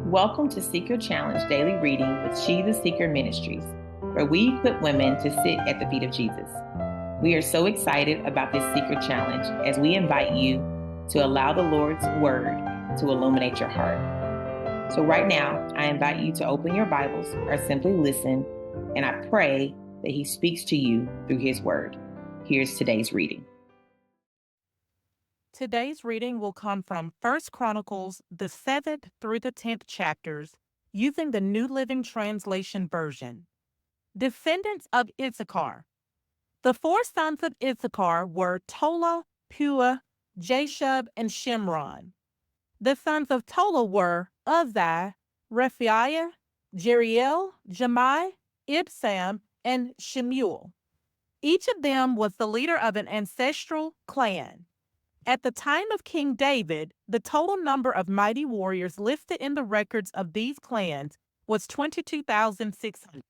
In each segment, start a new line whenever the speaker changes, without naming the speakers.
Welcome to Seeker Challenge Daily Reading with She the Seeker Ministries, where we equip women to sit at the feet of Jesus. We are so excited about this Seeker Challenge as we invite you to allow the Lord's Word to illuminate your heart. So right now, I invite you to open your Bibles or simply listen, and I pray that He speaks to you through His Word. Here's today's reading.
Today's reading will come from 1 Chronicles, the 7th through the 10th chapters, using the New Living Translation version. Descendants of Issachar. The four sons of Issachar were Tola, Pua, Jashub, and Shimron. The sons of Tola were Uzziah, Rephaiah, Jeriel, Jemai, Ibsam, and Shemuel. Each of them was the leader of an ancestral clan. At the time of King David, the total number of mighty warriors listed in the records of these clans was 22,600.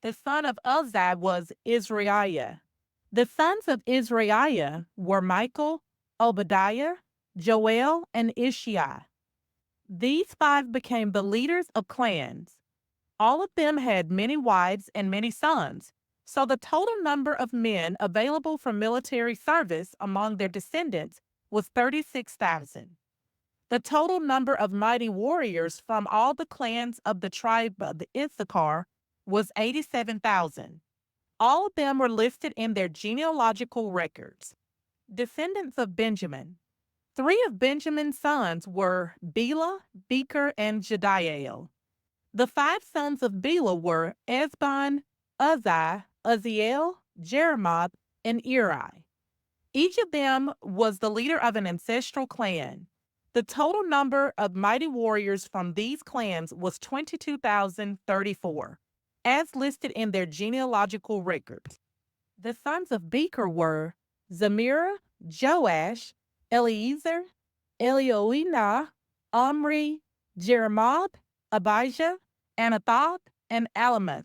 The son of Uzziah was Israiah. The sons of Israiah were Michael, Obadiah, Joel, and Ishiah. These five became the leaders of clans. All of them had many wives and many sons, so the total number of men available for military service among their descendants was 36,000. The total number of mighty warriors from all the clans of the tribe of the Issachar was 87,000. All of them were listed in their genealogical records. Descendants of Benjamin. Three of Benjamin's sons were Bela, Becher, and Jediael. The five sons of Bela were Ezbon, Uzziah, Uzziel, Jeremoth, and Eri. Each of them was the leader of an ancestral clan. The total number of mighty warriors from these clans was 22,034, as listed in their genealogical records. The sons of Becher were Zemira, Joash, Eliezer, Elioenah, Omri, Jeremoth, Abijah, Anathoth, and Alameth.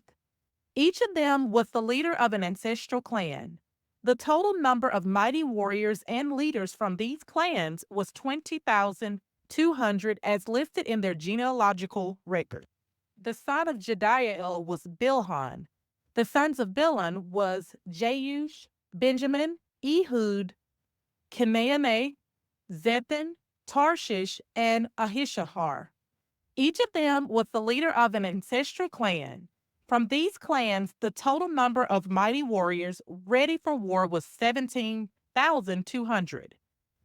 Each of them was the leader of an ancestral clan. The total number of mighty warriors and leaders from these clans was 20,200 as listed in their genealogical record. The son of Jediael was Bilhan. The sons of Bilhan was Jeush, Benjamin, Ehud, Kenane, Zethan, Tarshish, and Ahishahar. Each of them was the leader of an ancestral clan. From these clans, the total number of mighty warriors ready for war was 17,200.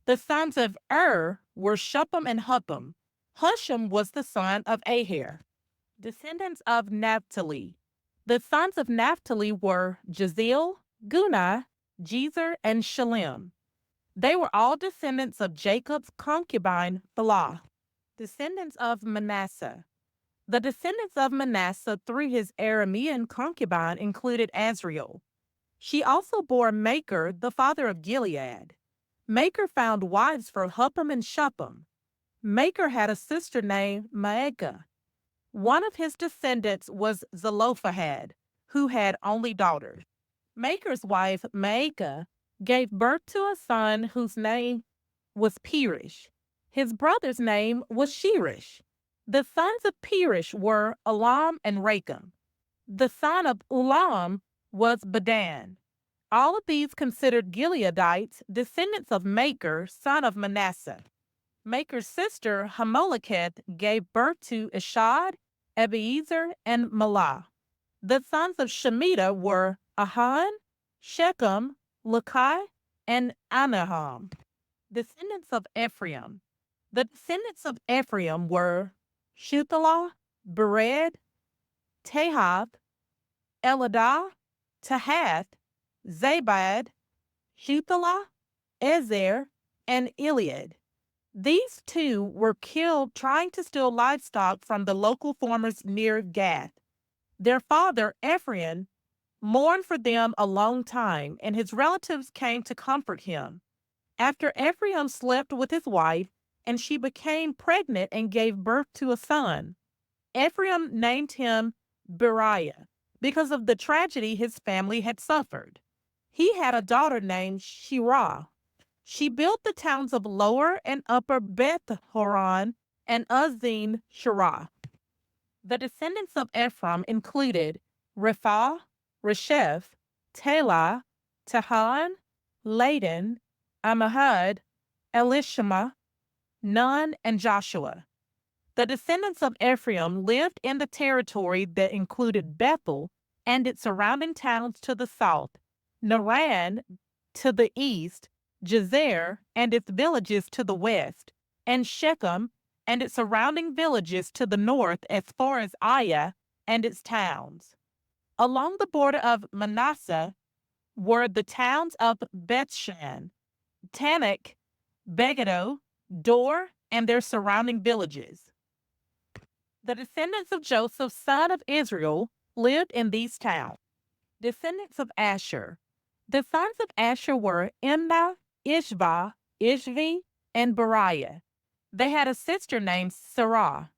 The sons of were Shuppim and Huppim. Husham was the son of Aher. Descendants of Naphtali. The sons of Naphtali were Jaziel, Guni, Jezer, and Shalem. They were all descendants of Jacob's concubine, Blah. Descendants of Manasseh. The descendants of Manasseh through his Aramean concubine included Azriel. She also bore Maker, the father of Gilead. Maker found wives for Huppim and Shuppim. Maker had a sister named Maacah. One of his descendants was Zelophehad, who had only daughters. Maker's wife, Maacah, gave birth to a son whose name was Perish. His brother's name was Sherish. The sons of Perish were Elam and Racham. The son of Ulam was Bedan. All of these considered Gileadites, descendants of Maker, son of Manasseh. Maker's sister Hamoleketh gave birth to Ishad, Abiezer, and Malah. The sons of Shemitah were Ahan, Shechem, Lekai, and Anaham. Descendants of Ephraim. The descendants of Ephraim were Shuthelah, Bered, Tahath, Eladah, Tahath, Zabad, Shuthelah, Ezer, and Iliad. These two were killed trying to steal livestock from the local farmers near Gath. Their father, Ephraim, mourned for them a long time, and his relatives came to comfort him. After Ephraim slept with his wife, and she became pregnant and gave birth to a son, Ephraim named him Beriah because of the tragedy his family had suffered. He had a daughter named Shirah. She built the towns of Lower and Upper Beth Horon and Uzin Shirah. The descendants of Ephraim included Rephah, Resheph, Telah, Tahan, Laden, Ammihud, Elishama, Nun, and Joshua. The descendants of Ephraim lived in the territory that included Bethel and its surrounding towns to the south, Naran to the east, Jazer and its villages to the west, and Shechem and its surrounding villages to the north as far as Aiah and its towns. Along the border of Manasseh were the towns of Bethshan, Tanakh, Megiddo, Dor, and their surrounding villages. The descendants of Joseph, son of Israel, lived in these towns. Descendants of Asher. The sons of Asher were Imnah, Ishvah, Ishvi, and Beriah. They had a sister named Sarah.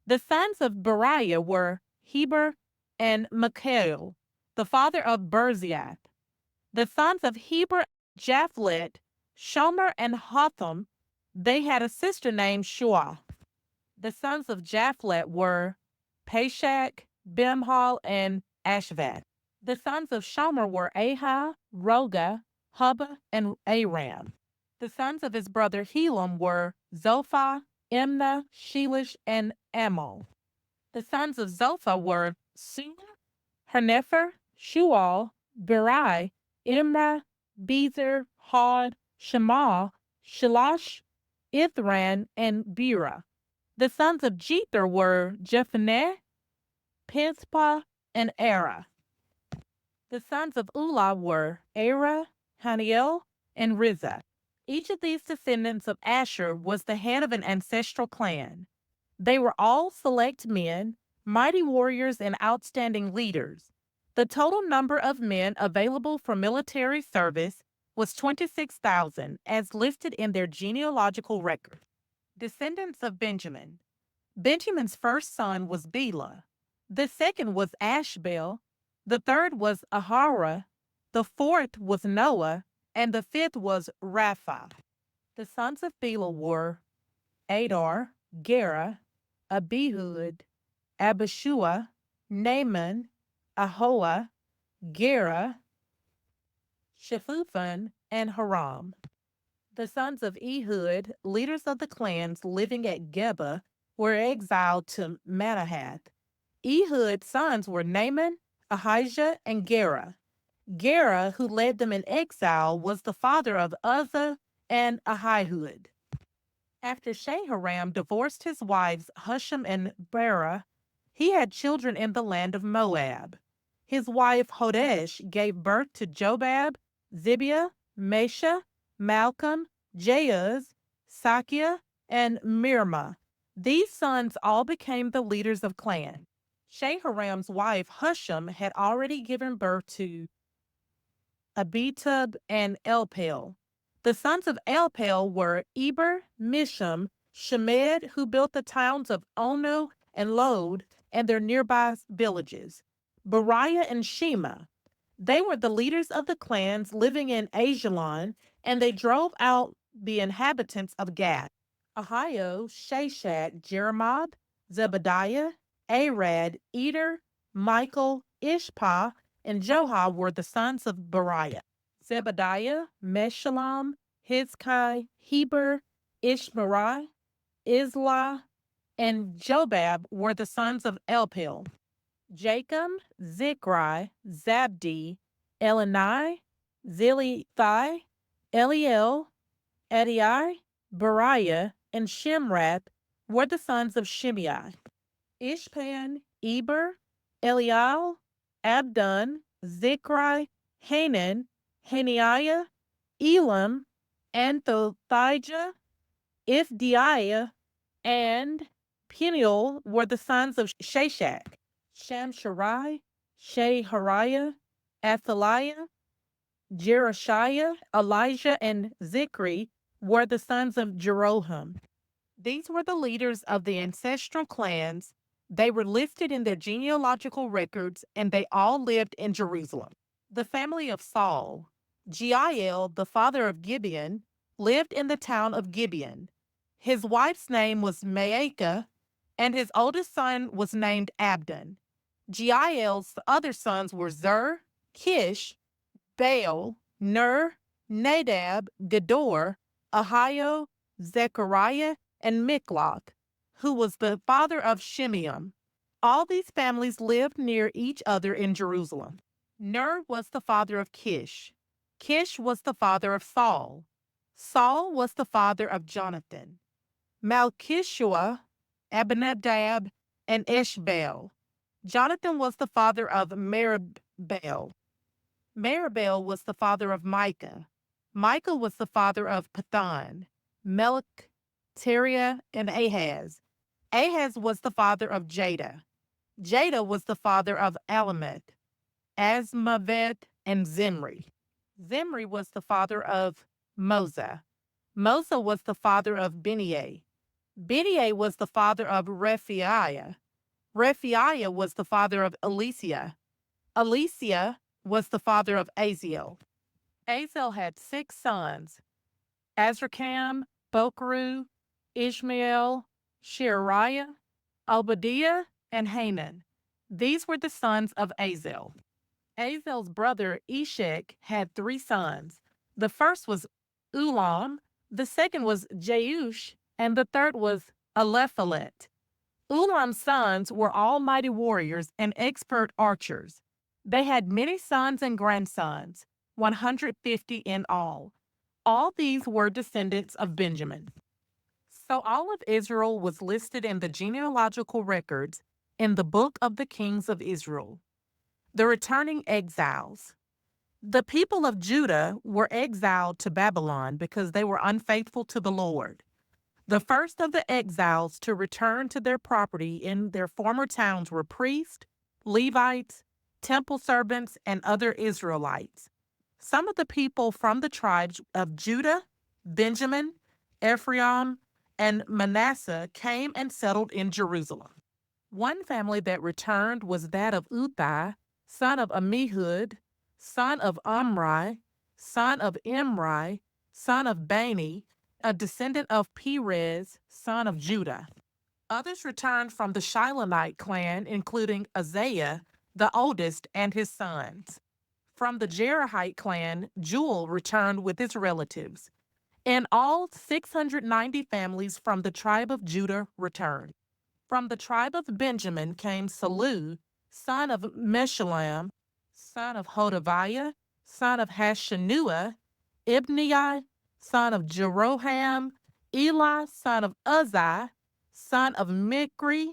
The sons of Beriah were Heber and Mikael, the father of Berziath. The sons of Heber, Japhlet, Shomer, and Hotham. They had a sister named Shua. The sons of Japhlet were Pashak, Bimhal, and Ashvath. The sons of Shomer were Ahah, Roga, Hubba, and Aram. The sons of his brother Helam were Zophah, Imnah, Shelish, and Amal. The sons of Zophah were Sua, Harnefer, Shual, Beri, Imrah, Bezer, Hod, Shema, Shelash, Ithran, and Bera. The sons of Jether were Jephanneh, Pispa, and Era. The sons of Ulah were Era, Haniel, and Rizah. Each of these descendants of Asher was the head of an ancestral clan. They were all select men, mighty warriors, and outstanding leaders. The total number of men available for military service was 26,000, as listed in their genealogical record. Descendants of Benjamin. Benjamin's first son was Bela. The second was Ashbel. The third was Ahara. The fourth was Noah. And the fifth was Rapha. The sons of Bela were Adar, Gera, Abihud, Abishua, Naaman, Ahoah, Gera, Shephuphon, and Haram. The sons of Ehud, leaders of the clans living at Geba, were exiled to Manahath. Ehud's sons were Naaman, Ahijah, and Gera. Gera, who led them in exile, was the father of Uzzah and Ahihud. After Sheharam divorced his wives Husham and Bera, he had children in the land of Moab. His wife Hodesh gave birth to Jobab, Zibiah, Mesha, Malcolm, Jauz, Sakia, and Mirma. These sons all became the leaders of clans. Sheharam's wife Husham had already given birth to Abitub and Elpel. The sons of Elpel were Eber, Misham, Shemed, who built the towns of Ono and Lod and their nearby villages, Beriah and Shema. They were the leaders of the clans living in Ajalon, and they drove out the inhabitants of Gath. Ahio, Shashak, Jeremoth, Zebediah, Arad, Eder, Michael, Ishpah, and Johah were the sons of Beriah. Zebediah, Meshullam, Hizkai, Heber, Ishmerai, Islah, and Jobab were the sons of Elpil. Jacob, Zikri, Zabdi, Elani, Zilithai, Eliel, Adai, Beriah, and Shimrath were the sons of Shimei. Ishpan, Eber, Eliel, Abdon, Zikri, Hanan, Hananiah, Elam, Anthothijah, Ifdiah, and Peniel were the sons of Shashak. Shamsharai, Shehariah, Athaliah, Jerushiah, Elijah, and Zikri were the sons of Jeroham. These were the leaders of the ancestral clans. They were listed in their genealogical records, and they all lived in Jerusalem. The family of Saul. Jeiel, the father of Gibeon, lived in the town of Gibeon. His wife's name was Maacah, and his oldest son was named Abdon. Jael's other sons were Zer, Kish, Baal, Ner, Nadab, Gedor, Ahio, Zechariah, and Mikloth, who was the father of Shimeam. All these families lived near each other in Jerusalem. Ner was the father of Kish. Kish was the father of Saul. Saul was the father of Jonathan. Malchishua, Abinadab, and Ishbaal. Jonathan was the father of Meribbaal. Meribbaal was the father of Micah. Micah was the father of Pathan, Melech, Teriah, and Ahaz. Ahaz was the father of Jada. Jada was the father of Alameth, Asmavet, and Zimri. Zimri was the father of Mosa. Mosa was the father of Beniah. Beniah was the father of Rephaiah. Rephaiah was the father of Elicia. Elicia was the father of Aziel. Aziel had 6 sons: Azrikam, Bokeru, Ishmael, Sheariah, Obadiah, and Hanan. These were the sons of Aziel. Azel's brother Eshek had 3 sons. The first was Ulam, the second was Jeush, and the third was Alephalet. Ulam's sons were all mighty warriors and expert archers. They had many sons and grandsons, 150 in all. All these were descendants of Benjamin. So all of Israel was listed in the genealogical records in the book of the kings of Israel. The returning exiles. The people of Judah were exiled to Babylon because they were unfaithful to the Lord. The first of the exiles to return to their property in their former towns were priests, Levites, temple servants, and other Israelites. Some of the people from the tribes of Judah, Benjamin, Ephraim, and Manasseh came and settled in Jerusalem. One family that returned was that of Uthai, son of Amihud, son of Omri, son of Imri, son of Bani, a descendant of Perez, son of Judah. Others returned from the Shilonite clan, including Uzziah, the oldest, and his sons. From the Jerahite clan, Jewel returned with his relatives. In all, 690 families from the tribe of Judah returned. From the tribe of Benjamin came Salu, son of Meshullam, son of Hodaviah, son of Hashanua, Ibnei, son of Jeroham, Eli, son of Uzziah, son of Mikri,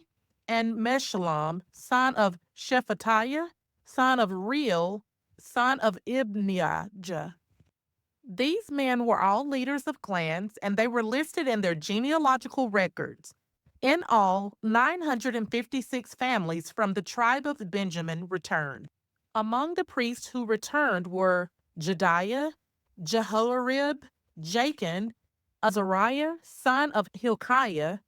and Meshullam, son of Shephatiah, son of Reel, son of Ibnijah. These men were all leaders of clans, and they were listed in their genealogical records. In all, 956 families from the tribe of Benjamin returned. Among the priests who returned were Jediah, Jehoiarib, Jachin, Azariah, son of Hilkiah,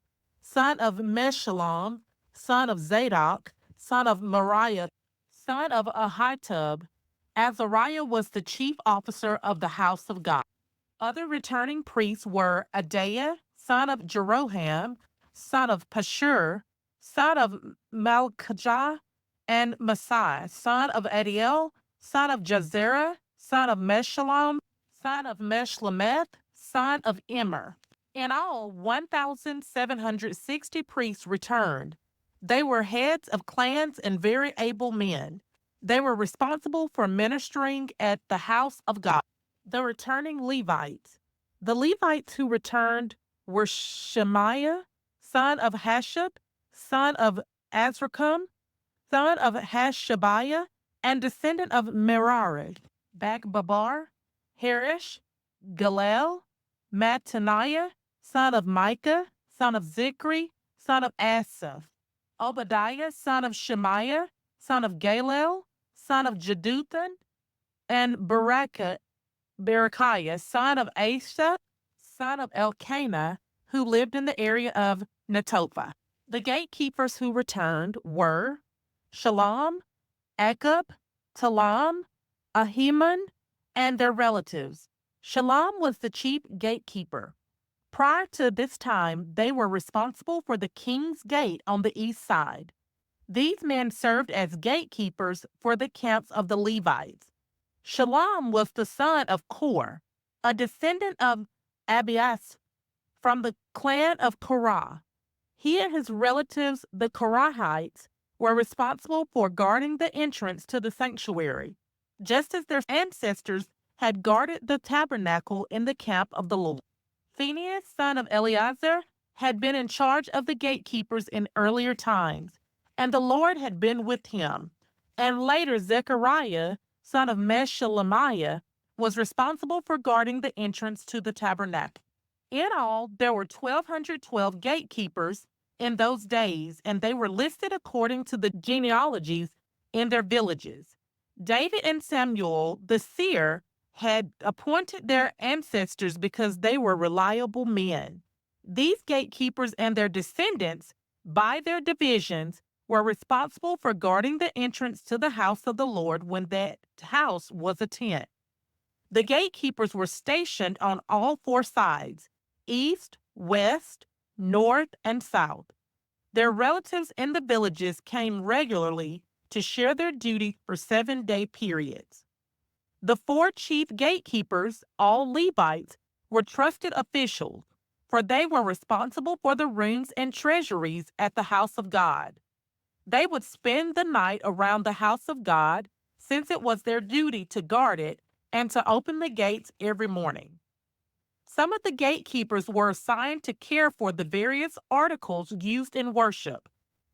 son of Meshullam, son of Zadok, son of Moriah, son of Ahitub. Azariah was the chief officer of the house of God. Other returning priests were Adaiah, son of Jeroham, son of Pashur, son of Malchijah, and Messiah, son of Adiel, son of Jazerah, son of Meshullam, son of Meshlemeth, son of Immer. In all, 1,760 priests returned. They were heads of clans and very able men. They were responsible for ministering at the house of God. The returning Levites. The Levites who returned were Shemaiah, son of Hashab, son of Azrikam, son of Hashabiah, and descendant of Merari, Bagbabar, Harish, Galel, Mattaniah, son of Micah, son of Zikri, son of Asaph, Obadiah, son of Shemaiah, son of Galel, son of Jeduthun, and Berechiah, son of Asa, son of Elkanah, who lived in the area of Netophah. The gatekeepers who returned were Shalom, Akub, Talam, Ahiman, and their relatives. Shalom was the chief gatekeeper. Prior to this time, they were responsible for the king's gate on the east side. These men served as gatekeepers for the camps of the Levites. Shalom was the son of Kor, a descendant of Abias from the clan of Korah. He and his relatives, the Korahites, were responsible for guarding the entrance to the sanctuary, just as their ancestors had guarded the tabernacle in the camp of the Lord. Phinehas, son of Eleazar, had been in charge of the gatekeepers in earlier times, and the Lord had been with him. And later, Zechariah, son of Meshelemiah, was responsible for guarding the entrance to the tabernacle. In all, there were 1,212 gatekeepers in those days, and they were listed according to the genealogies in their villages. David and Samuel, the seer, had appointed their ancestors because they were reliable men. These gatekeepers and their descendants, by their divisions, were responsible for guarding the entrance to the house of the Lord when that house was a tent. The gatekeepers were stationed on all four sides: east, west, north, and south. Their relatives in the villages came regularly to share their duty for 7-day periods. The four chief gatekeepers, all Levites, were trusted officials, for they were responsible for the rooms and treasuries at the house of God. They would spend the night around the house of God, since it was their duty to guard it and to open the gates every morning. Some of the gatekeepers were assigned to care for the various articles used in worship.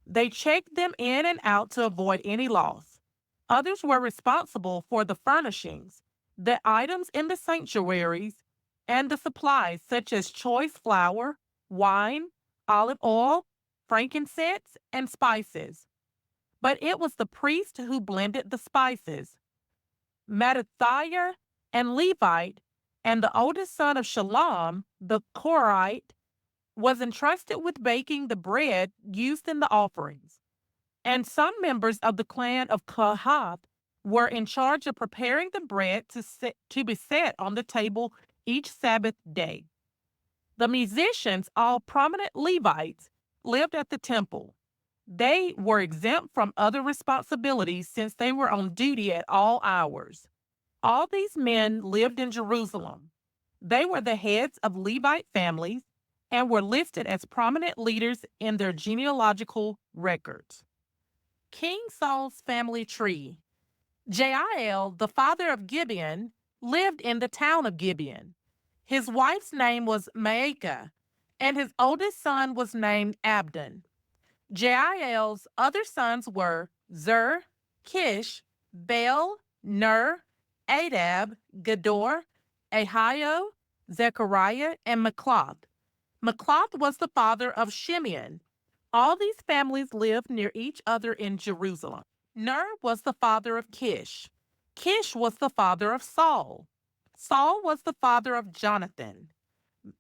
They checked them in and out to avoid any loss. Others were responsible for the furnishings, the items in the sanctuaries, and the supplies such as choice flour, wine, olive oil, frankincense, and spices. But it was the priest who blended the spices. Mattathiah and Levite, and the oldest son of Shalom, the Korite, was entrusted with baking the bread used in the offerings. And some members of the clan of Kohath were in charge of preparing the bread to be set on the table each Sabbath day. The musicians, all prominent Levites, lived at the temple. They were exempt from other responsibilities since they were on duty at all hours. All these men lived in Jerusalem. They were the heads of Levite families and were listed as prominent leaders in their genealogical records. King Saul's family tree. Jael, the father of Gibeon, lived in the town of Gibeon. His wife's name was Maacah, and his oldest son was named Abdon. Jael's other sons were Zer, Kish, Baal, Ner, Adab, Gedor, Ahio, Zechariah, and Makloth. Makloth was the father of Shimeon. All these families lived near each other in Jerusalem. Ner was the father of Kish. Kish was the father of Saul. Saul was the father of Jonathan,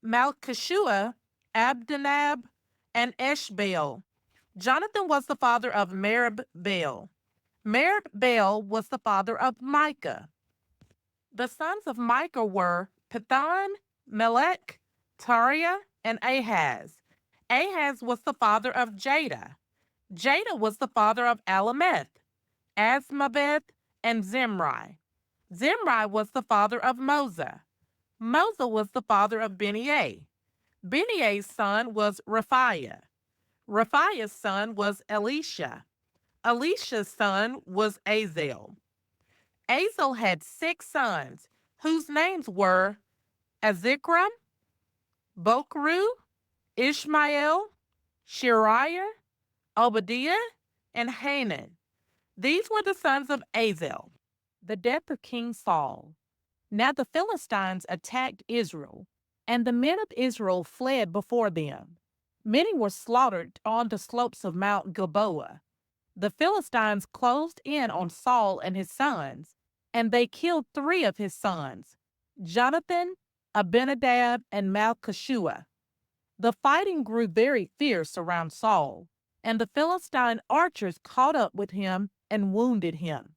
Malchishua, Abdonab, and Eshbaal. Jonathan was the father of Merib-Baal. Merib-Baal was the father of Micah. The sons of Micah were Pithon, Melech, Tariah, and Ahaz. Ahaz was the father of Jada. Jada was the father of Alameth, Asmaveth, and Zimri. Zimri was the father of Moza. Moza was the father of Beniah. Beniah's son was Raphiah. Raphiah's son was Elisha. Elisha's son was Azel. Azel had 6 sons, whose names were Azikram, Bokru, Ishmael, Shariah, Obadiah, and Hanan. These were the sons of Azel. The death of King Saul. Now the Philistines attacked Israel, and the men of Israel fled before them. Many were slaughtered on the slopes of Mount Gilboa. The Philistines closed in on Saul and his sons, and they killed 3 of his sons, Jonathan, Abinadab, and Malchishua. The fighting grew very fierce around Saul, and the Philistine archers caught up with him and wounded him.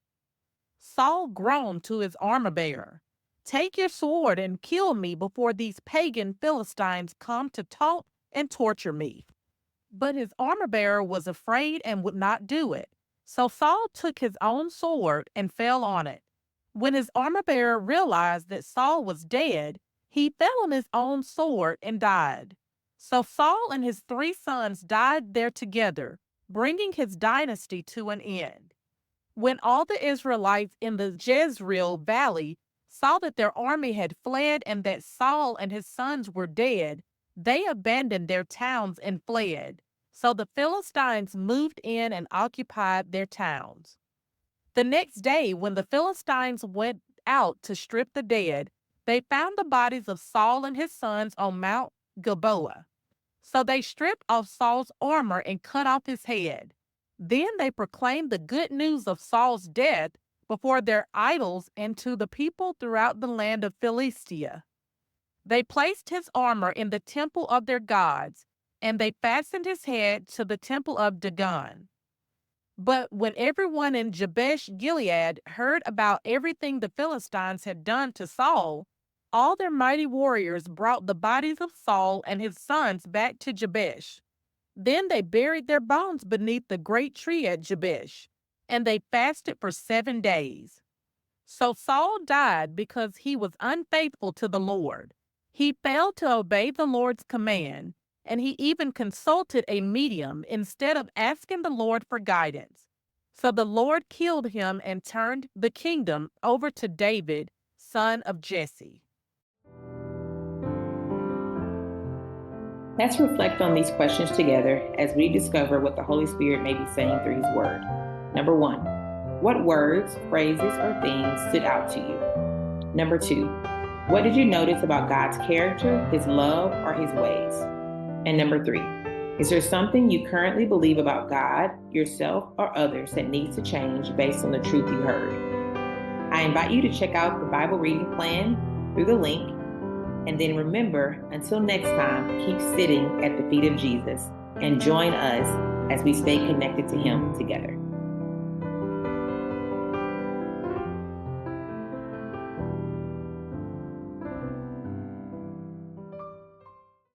Saul groaned to his armor-bearer, Take your sword and kill me before these pagan Philistines come to taunt and torture me." But his armor bearer was afraid and would not do it. So Saul took his own sword and fell on it. When his armor bearer realized that Saul was dead, he fell on his own sword and died. So Saul and his 3 sons died there together, bringing his dynasty to an end. When all the Israelites in the Jezreel valley saw that their army had fled and that Saul and his sons were dead, they abandoned their towns and fled. So the Philistines moved in and occupied their towns. The next day, when the Philistines went out to strip the dead, they found the bodies of Saul and his sons on Mount Gilboa. So they stripped off Saul's armor and cut off his head. Then they proclaimed the good news of Saul's death before their idols and to the people throughout the land of Philistia. They placed his armor in the temple of their gods, and they fastened his head to the temple of Dagon. But when everyone in Jabesh Gilead heard about everything the Philistines had done to Saul, all their mighty warriors brought the bodies of Saul and his sons back to Jabesh. Then they buried their bones beneath the great tree at Jabesh, and they fasted for 7 days. So Saul died because he was unfaithful to the Lord. He failed to obey the Lord's command, and he even consulted a medium instead of asking the Lord for guidance. So the Lord killed him and turned the kingdom over to David, son of Jesse.
Let's reflect on these questions together as we discover what the Holy Spirit may be saying through His Word. Number 1, what words, phrases, or themes stood out to you? Number 2, what did you notice about God's character, His love, or His ways? And number 3, is there something you currently believe about God, yourself, or others that needs to change based on the truth you heard? I invite you to check out the Bible reading plan through the link. And then remember, until next time, keep sitting at the feet of Jesus and join us as we stay connected to Him together.